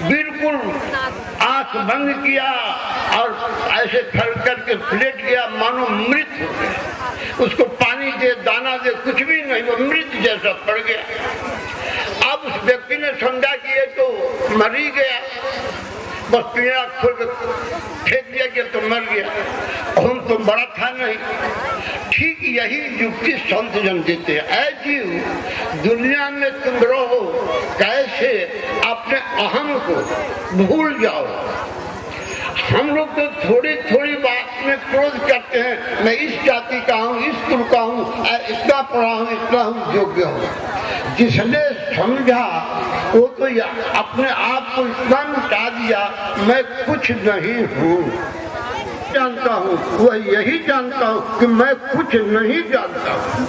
बिल्कुल आंख बंद किया और ऐसे खड़ करके लेट गया, मानो मृत हो गया। उसको पानी दे, दाना दे, कुछ भी नहीं, वो मृत जैसा पड़ गया। अब उस व्यक्ति ने समझा कि ये तो मर ही गया, बस पिंजरा खोल फेंक दिया कि तो मर गया, हम तो बड़ा था नहीं। ठीक यही युक्ति संत जन देते हैं। ऐ जीव, दुनिया में तुम रहो, कैसे अपने अहम को भूल जाओ। हम लोग तो थोड़ी थोड़ी बात में क्रोध करते हैं, मैं इस जाति का हूँ, इस कुल का हूँ, इतना पढ़ा हूँ, इतना हूँ, योग्य हूँ। जिसने समझा वो तो अपने आप को इतना मिटा दिया, मैं कुछ नहीं हूँ। जानता हूँ, वह यही जानता हूँ कि मैं कुछ नहीं जानता हूँ।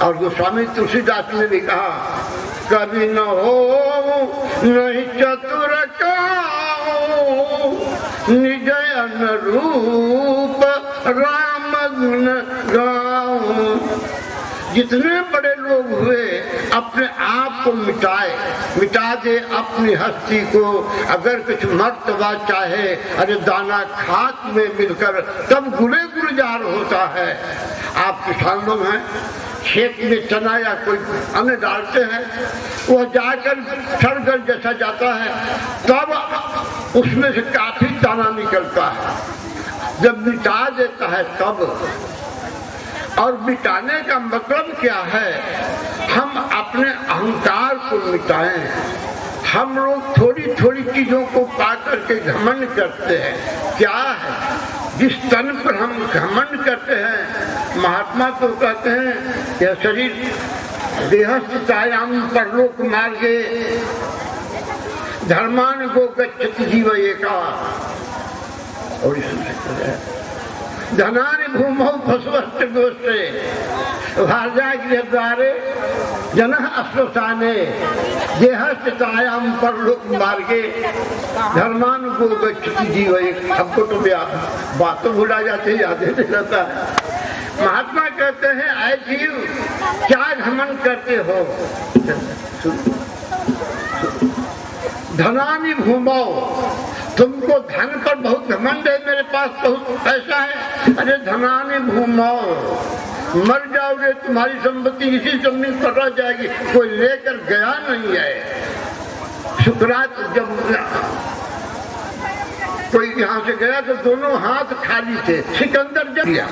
और गोस्वामी तुलसीदास ने भी कहा, कभी न हो नहीं चतुर काहू, निज अनुरूप राम गुण गाऊं। जितने बड़े लोग हुए अपने आप को मिटा दे अपनी हस्ती को। अगर कुछ मर्तबा चाहे, अरे दाना खाक में मिलकर तब गुले गुलजार होता है। आप किसान लोग हैं, खेत में चना या कोई अन्न डालते हैं, वह जाकर सड़कर जैसा जाता है, तब उसमें से काफी दाना निकलता है। जब मिटा देता है तब। और मिटाने का मतलब क्या है? हम अपने अहंकार को मिटाएं। हम लोग थोड़ी थोड़ी चीजों को पा करके घमंड करते हैं। क्या है? जिस तन पर हम घमंड करते हैं, महात्मा तो कहते हैं यह शरीर देहस्थ कायाम परलोक मार्गे धर्मान को गच्छति जीव एका। और धनानि भूमौ फसवश्च गोष्ठे भार्याग्रद्वारे जनः अश्वसाने देहस्य कायाम परलोक मार्गे धर्मान को गच्छति जीव। हमको तो बात तो भुला जाते, याद नहीं रहता है। महात्मा कहते हैं, ऐ जीव, क्या घमंड करते हो? धनानि भूमौ, तुमको धन पर बहुत घमंड है, मेरे पास बहुत पैसा है। अरे धनानि भूमौ, मर जाओगे, तुम्हारी संपत्ति इसी जमीन पर रह जाएगी, कोई लेकर गया नहीं है। शुक्रात जब कोई यहाँ से गया तो दोनों हाथ खाली थे। सिकंदर जब गया,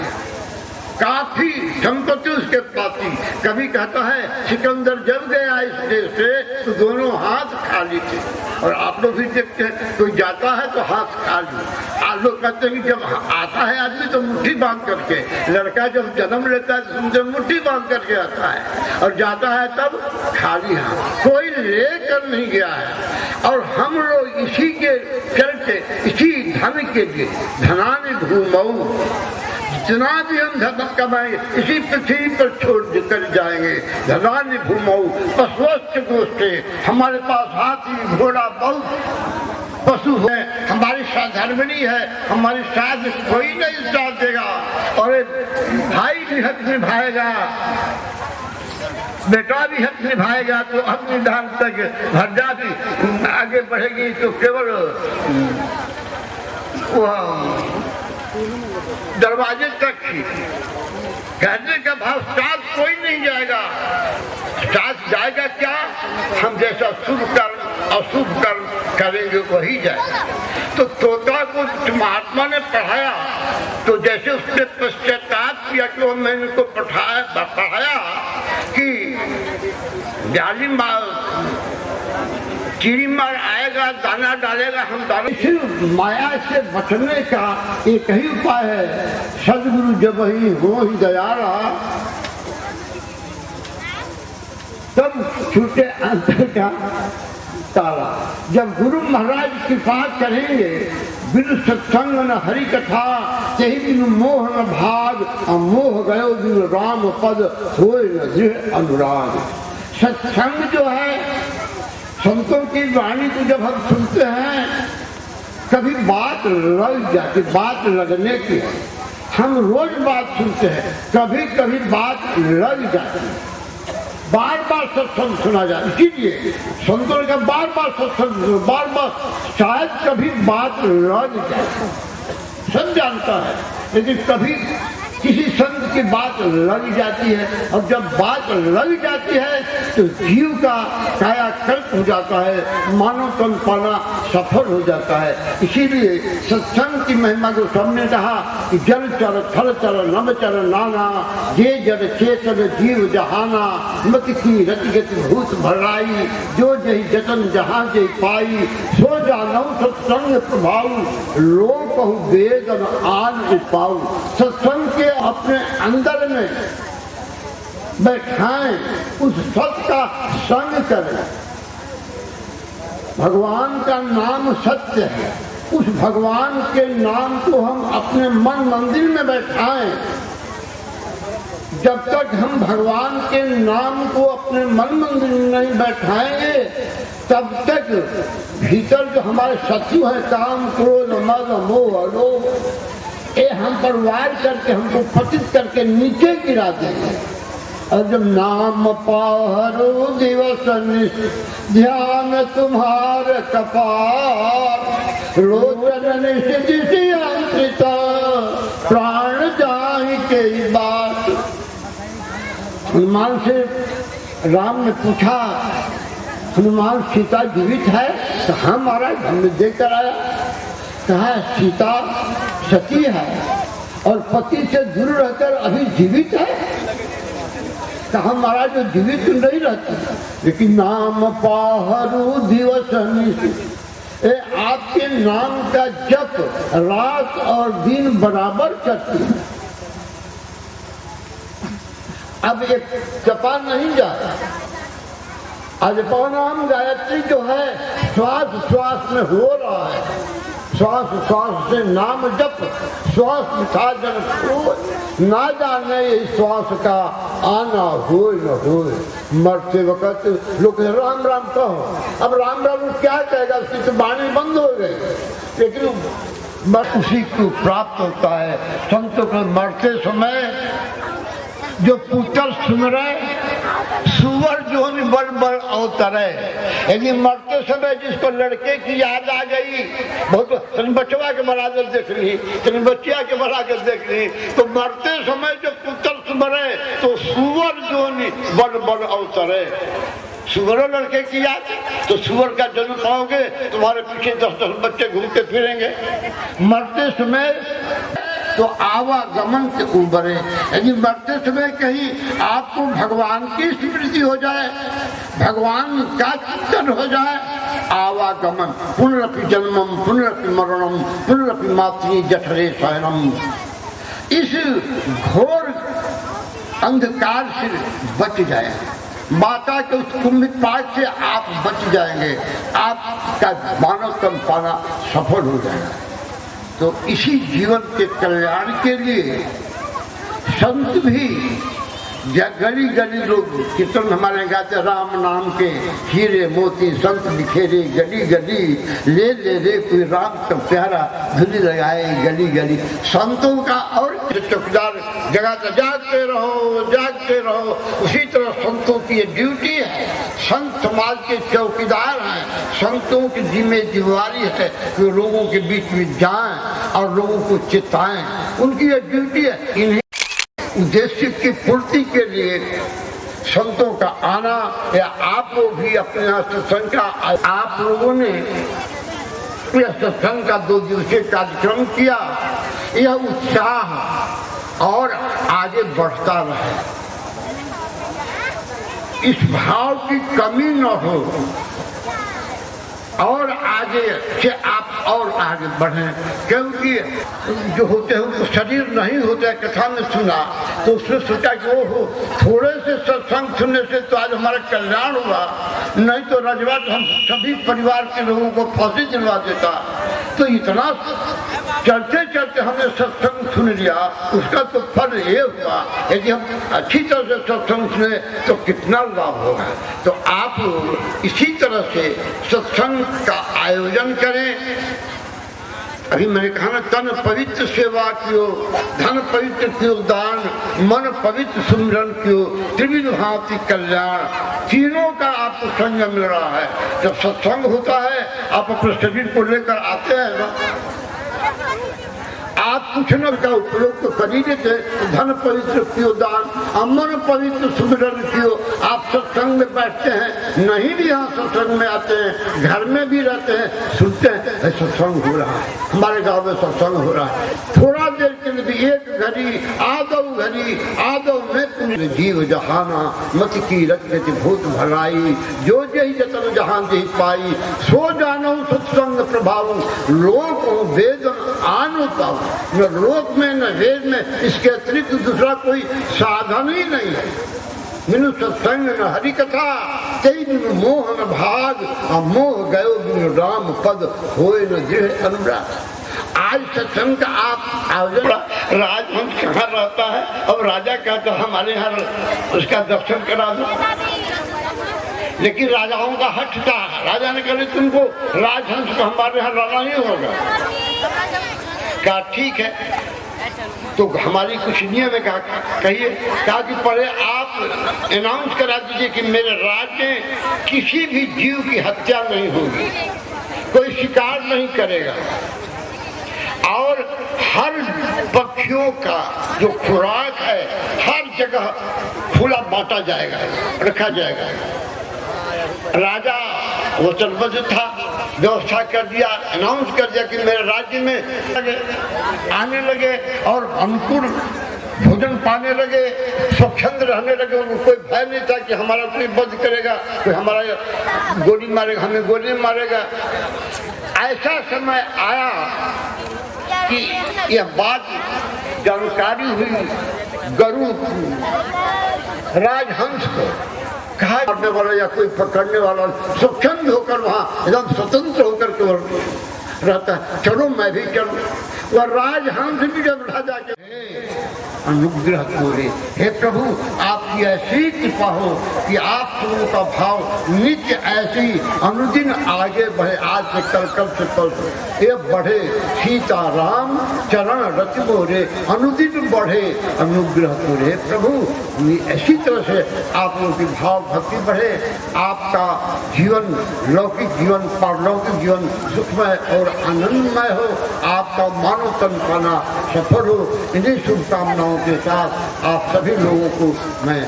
काफी संपत्ति उसके पास थी। कभी कहता है सिकंदर जब गया इस देश से तो दोनों हाथ खाली थे। और आप लोग भी देखते हैं, कोई जाता है तो हाथ खाली। आप लोग कहते हैं कि जब आता है आदमी तो मुट्ठी बांध करके, लड़का जब जन्म लेता है तो मुट्ठी बांध करके आता है, और जाता है तब खाली हाथ, कोई लेकर नहीं गया है। और हम लोग इसी के चलते, इसी धन के लिए धनानि भूमौ, जितना भी हम धन कमाएंगे इसी पृथ्वी पर छोड़ कर जाएंगे। धनानि भूमौ पशुश्च गोष्ठे, हमारे पास हाथी घोड़ा बहुत पशु है, हमारी साधर्मिणी है, हमारी साथ कोई नहीं साथ देगा। और भाई भी हक निभाएगा, बेटा भी हक निभाएगा, तो हक निधान तक भरजा भी आगे बढ़ेगी। तो केवल दरवाजे तक ही कहने का भाव, साथ कोई नहीं जाएगा। साथ जाएगा क्या? हम जैसा शुभ कर्म अशुभ कर्म करेंगे वही जाएगा। तो तोता को महात्मा ने पढ़ाया तो जैसे उसने पश्चाताप किया कि वो मैंने को पढ़ाया कि जाली मार चिड़ी मार आएगा, दाना डालेगा, हम दाना। माया से बचने का एक ही उपाय है, सदगुरु जब ही हो ही दयाला तब छूटे अंतर का ताला। जब गुरु महाराज कृपा करेंगे, बिनु सत्संग न हरि कथा, यही बिनु मोह न भाग, मोह गयो बिनु राम पद, होए न दृढ़ अनुराग। सत्संग जो है, संतों की वाणी को जब हम सुनते हैं, कभी बात लग जाती, बात लगने की। हम रोज बात सुनते हैं, कभी कभी बात लग जाती। बार बार सत्संग सुना जाए। इसीलिए संतों का बार बार सत्संग, बार बार, शायद कभी बात लग जाए, सब जानता है, लेकिन कभी किसी संत की बात लग जाती है, और जब बात लग जाती है तो जीव का कायाकल्प हो जाता है, मानव तन पाना सफल हो जाता है। इसीलिए सत्संग की महिमा को सबने कहा कि जल चर थल चर नभ चर नाना, जे जड़ चेतन जीव जहाना, मत की रतिगति भूत भराई, जो जही जतन जहां जही पाई, सो जानौ सत्संग प्रभाव, लोक कहु वेदन आन उपाऊ। सत्संग के अपने अंदर में बैठाएं, उस सत्य का संग करें। भगवान का नाम सत्य है, उस भगवान के नाम को हम अपने मन मंदिर में बैठाएं। जब तक हम भगवान के नाम को अपने मन मंदिर में नहीं बैठाएंगे, तब तक भीतर जो हमारे शत्रु है, काम क्रोध मद मोह लोभ, ये हम पर वार करके हमको पतित करके नीचे गिरा देंगे। और जब नाम पाहरो दिवस ध्यान तुम्हारे कपार, लोचन निश्चित प्राण जाहि के बात। हनुमान से राम ने पूछा, हनुमान सीता जीवित है? तो हाँ महाराज, हमने देख कर आया। कहा सीता सती है और पति से दूर रहकर अभी जीवित है? कहा महाराज जो जीवित नहीं रहती, लेकिन नाम पाहरु दिवस निशि, आपके नाम का जप रात और दिन बराबर करती है। अब एक जपा नहीं जाता। अजपा नाम गायत्री जो है श्वास श्वास में हो रहा है, श्वास श्वास से नाम जप, श्वास था जन क्रोध, ना जाने श्वास का आना हो न हो। मरते वक्त लोग राम राम कहो, अब राम राम क्या कहेगा, उसकी तो वाणी बंद हो गई। लेकिन उसी को प्राप्त होता है। संतों को मरते समय जो पुत्र सुन रहे, सुअर जो बड़ बड़ अवतरे। यदि मरते समय जिसको लड़के की याद आ गई, बहुत बचवा के बराबर देख ली, बच्चिया के बराबर देख ली, तो मरते समय जो पुत्र सुमरे तो सुअर जो बड़ बड़ अवतरे। सुअर लड़के की याद, तो सुअर का जन्म पाओगे, तुम्हारे पीछे 10-10 बच्चे घूमते फिरेंगे। मरते समय तो आवागमन से उबरे। यदि मरते समय कहीं आपको भगवान की स्मृति हो जाए, भगवान का चिंतन हो जाए, आवागमन, पुनरपि जन्मम पुनरपि मरणम पुनरपि मातृ जठरे शयनम, इस घोर अंधकार से बच जाए। माता के उस कुंभित पाठ से आप बच जाएंगे, आपका मानव तन पाना सफल हो जाएगा। तो इसी जीवन के कल्याण के लिए संत भी, गली गली लोग कीर्तन हमारे गाते, राम नाम के हीरे मोती संत बिखेरे गली गली, ले ले रे कोई राम का प्यारा धुनी लगाए गली गली। संतों का और चौकीदार जगाते जागते रहो, उसी तरह संतों की ये ड्यूटी है। संत समाज के चौकीदार हैं, संतों की जिम्मेदारी है कि लोगों के बीच में जाएं और लोगों को चेताएं, उनकी ये ड्यूटी है। इन्हें उद्देश्य की पूर्ति के लिए संतों का आना, या आप लोग भी अपने यहाँ सत्संग का, आप लोगों ने यह सत्संग का 2 दिवसीय कार्यक्रम किया, यह उत्साह और आगे बढ़ता रहे, इस भाव की कमी न हो, और आगे से आप और आगे बढ़ें। क्योंकि जो होते हैं उनको शरीर नहीं होता है। कथा में सुना तो उसने सोचा कि वो थोड़े से सत्संग सुनने से तो आज हमारा कल्याण हुआ, नहीं तो रजवाट हम सभी परिवार के लोगों को फांसी दिलवा देता। तो इतना चलते चलते हमने सत्संग सुन लिया, उसका तो फल ये हुआ। यदि हम अच्छी तरह से सत्संग सुने तो कितना लाभ होगा। तो आप लोग इसी तरह से सत्संग का आयोजन करें अभी मैंने कहा ना, तन पवित्र सेवा कियो, धन पवित्र कियो दान, मन पवित्र सुमिरन कियो, त्रिविध भांति कल्याण। तीनों का आपको संग मिल रहा है। जब सत्संग होता है आप अपने शरीर को लेकर आते हैं ना, आप कुछ न का उपयोग तो कर ही देते। धन पवित्र कियो दान, मन पवित्र सुमिरन कियो। आप सत्संग में बैठते हैं, नहीं भी यहाँ सत्संग में आते हैं, घर में भी रहते हैं, सुनते हैं सत्संग हो रहा है, हमारे गांव में सत्संग हो रहा है। थोड़ा देर के लिए भी, एक घड़ी आदो में तुम जीव जहाना, मत की रचत भूत भलाई, जो जही जतन जहान जही पाई, सो जानो सत्संग प्रभाव, लोक वेद आनो पाओ। न लोक में न वेद में इसके अतिरिक्त दूसरा कोई साधन ही नहीं है। मिनु सत्संग न हरि कथा, कई दिन मोह न भाग, मोह गयो बिनु राम पद, होए न दृढ़ अनुराग। आज सत्संग का आप आयोजन, राजहंस कहाँ रहता है, अब राजा कहता है हमारे यहाँ उसका दर्शन करा दो। लेकिन राजाओं का हट था, राजा ने कहा तुमको राजहंस को हमारे यहाँ लाना ही होगा। कहा ठीक है, तो हमारी कुछ नियम है, कहिए। कहा कि पहले आप अनाउंस करा दीजिए कि मेरे राज्य में किसी भी जीव की हत्या नहीं होगी, कोई शिकार नहीं करेगा, और हर पक्षियों का जो खुराक है हर जगह खुला बांटा जाएगा, रखा जाएगा। राजा वचनबद्ध था, व्यवस्था कर दिया, अनाउंस कर दिया कि मेरे राज्य में आने लगे और अनुकूल भोजन पाने लगे, स्वच्छंद रहने लगे। उनको कोई भय नहीं था कि हमारा कोई वध करेगा, कोई हमारा गोली मारेगा, हमें गोली मारेगा। ऐसा समय आया कि यह बात जानकारी हुई गरुड़ राजहंस को, कहा करने वाला या कोई पकड़ने वाला स्वच्छंद होकर वहाँ एकदम स्वतंत्र होकर के रहता है। चलो मैं भी चलूं। वह राजहंस भी जब राजा के अनुग्रह कोरे, हे प्रभु आपकी ऐसी कृपा हो कि आप लोगों का भाव नित्य ऐसी अनुदिन आगे बढ़े। आज से कल से कल ये बढ़े, सीता राम चरण रच मोरे, अनुदिन बढ़े अनुग्रह कोरे। प्रभु ऐसी तरह से आप लोगों की भाव भक्ति बढ़े, आपका जीवन लौकिक जीवन पारलौकिक जीवन सुखमय और आनंदमय हो, आपका मानव तन पाना सफल हो। इन्हीं शुभकामनाओं के साथ आप सभी लोगों को मैं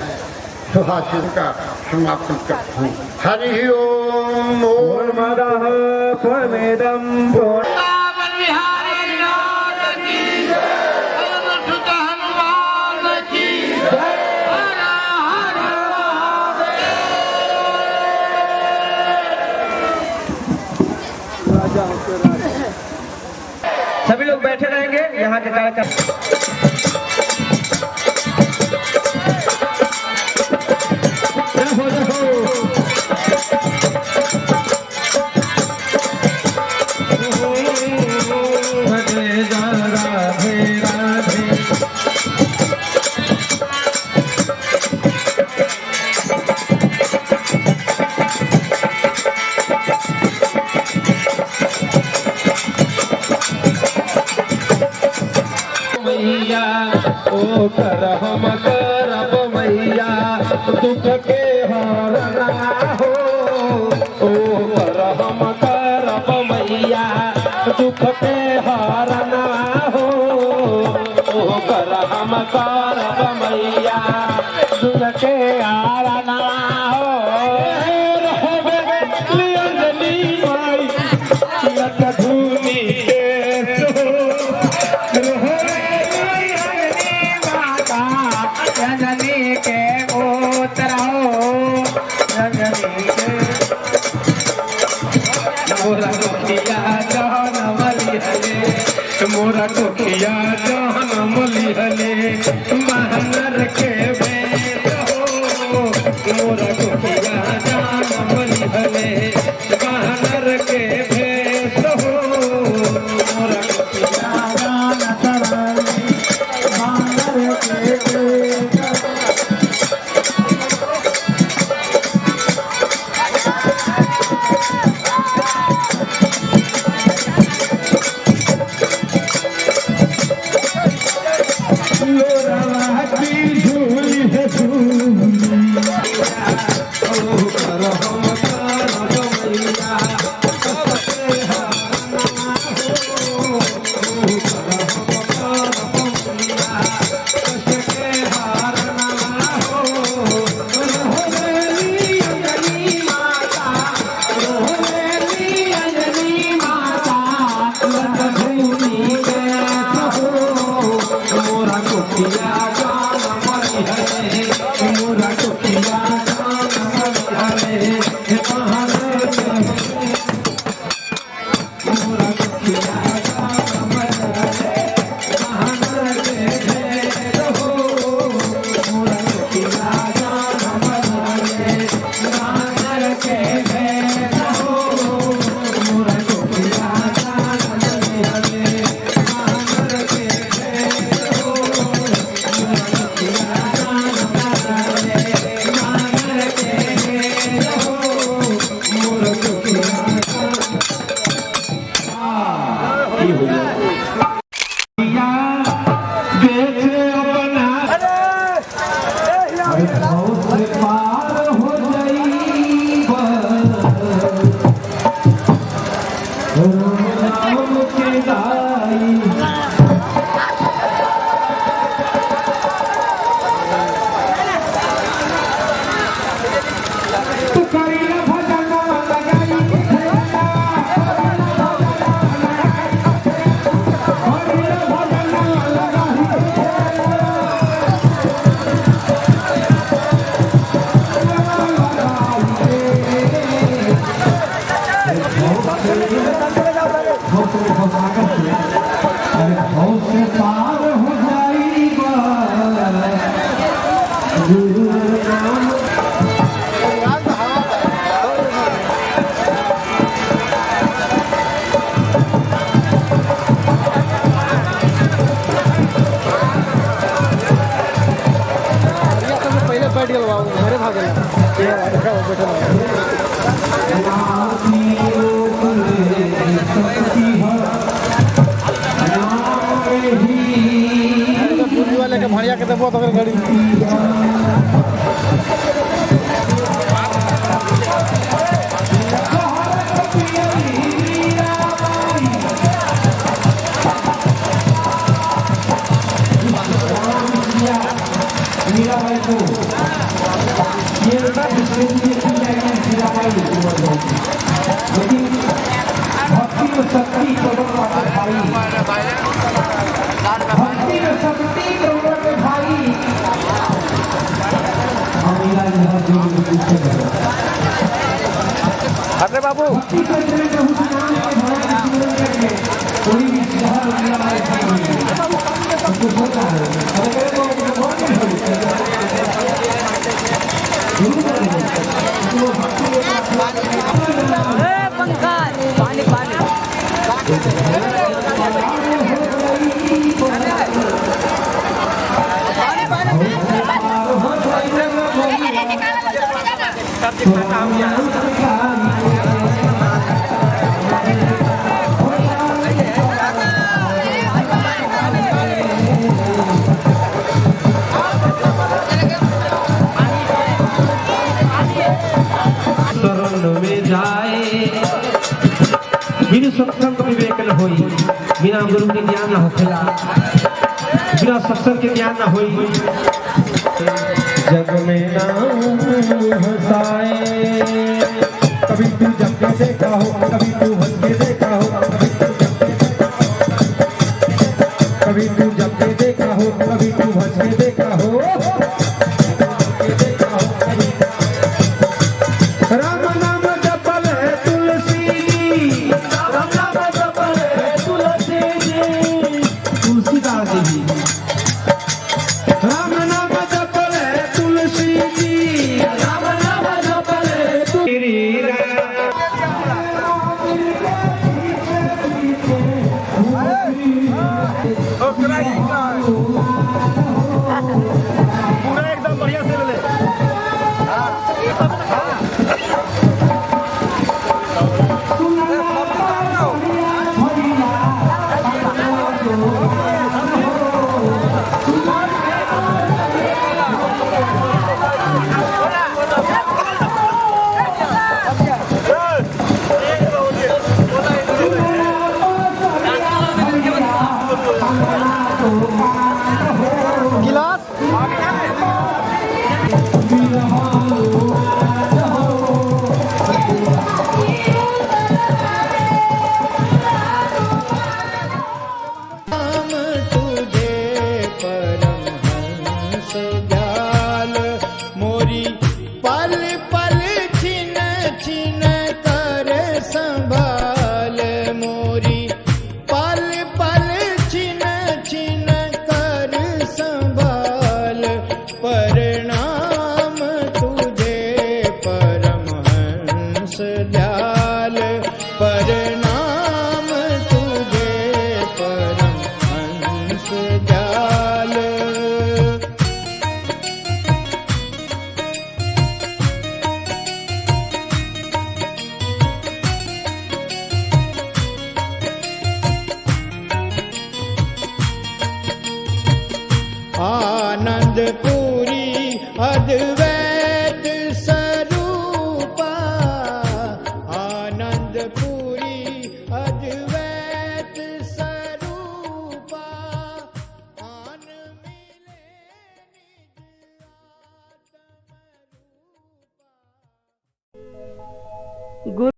सुभाषित का समापन करता हूँ। हरि ओम। पूर्णमदः पूर्णमिदं सभी लोग बैठे रहेंगे। यहाँ के कार्यक्रम करम करब मैया दुख के हरना हो। ओ करम करब मैया दुख के हरना हो। ओ करम करब मैया दुख के हरना हो। धूनी रंजनी के उतरो रंजनी के मोरा कोठिया जहन मली हले, मोरा कोठिया जहन मली हले, महनर के बेट हो। मोरा कोठिया जहन मली हले, महनर के भेष हो। मोरा कोठिया जहन तरली महनर के भेष। की हो बेचे अपना भाव से पार हो जाइबा राम के दाई भैया के देबो तो गाड़ी अरे बाबू पंखा पानी पानी बिनु सत्संग विवेक न होई, बिना गुरु के ज्ञान न होखेला, बिना सत्संग के ज्ञान न होई। जग में नाम हंसाए, कभी तू जग के देखा हो, कभी तू हंस के देखा हो, कभी तू जग के देखा हो, कभी तू हंस के देखा हो। राम नाम जपल है तुलसी जी, राम नाम जपल है तुलसी जी, तुलसीदास जी। राम नाम जपल है तुलसी जी, राम नाम जपल है तुलसी। आनंदपुरी अद्वैत स्वरूपा आनंदपुरी अद्वैत स्वरूपा आन मिले निज आत्म रूपा।